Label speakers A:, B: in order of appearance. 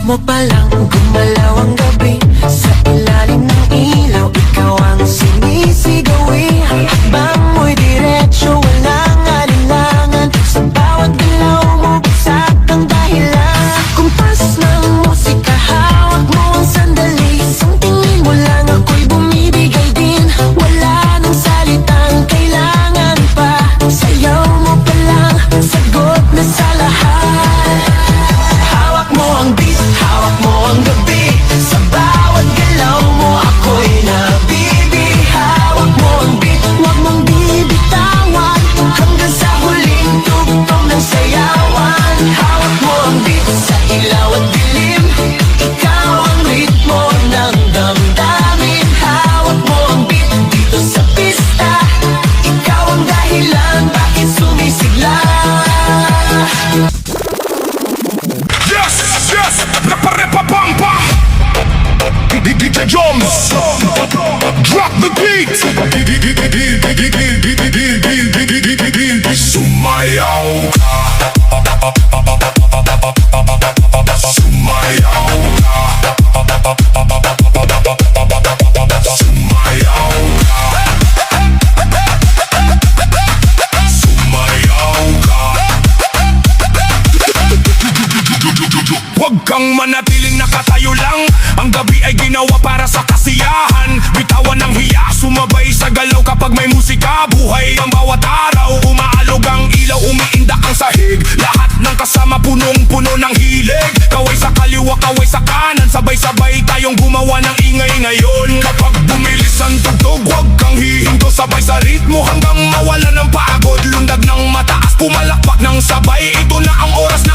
A: mo palang gumalaw ang gabi. Sa ilalim ng ilaw, ikaw ang sinisigawi. Hakbang mo'y diretsyo, walang alinlangan. Sa bawat galaw mo, bagsak ang dahilan. Kumpas ng musika, hawak mo ang sandali. Isang tingin mo lang, ako'y bumibigay din. Wala nang salitang kailangan pa. Sayaw mo palang, sagot na sa lahat. Hawak mo ang beat, hawak mo ang gabi. Sa bawat galaw mo, ako'y nabibi. Hawak mo ang beat, huwag mong bibitawan. Hanggang sa huling tugtog ng sayawan. Hawak mo ang beat, sa ilaw at dilim. Ikaw ang ritmo ng damdamin. Hawak mo ang beat, dito sa pista. Ikaw ang dahilan, bakit sumisigla.
B: Yes, yes, Repa-repa-pam-pam. DJ Jones, drop the beat. Sumayaw ka, sumayaw ka, sumayaw ka, sumayaw ka. Huwag kang manatiling nakatayo lang. Ang gabi ay ginawa para sa kasiyahan. Bitawan ng hiya, sumabay sa galaw kapag may musika. Buhay ang bawat araw, umaalog ang ilaw, umiindak ang sahig. Lahat ng kasama punong-puno ng hilig. Kaway sa kaliwa, kaway sa kanan, sabay-sabay tayong gumawa ng ingay ngayon. Kapag bumilis ang tugtog, huwag kang hihinto. Sabay sa ritmo hanggang mawala ng pagod. Lundag ng mataas, pumalakpak ng sabay. Ito na ang oras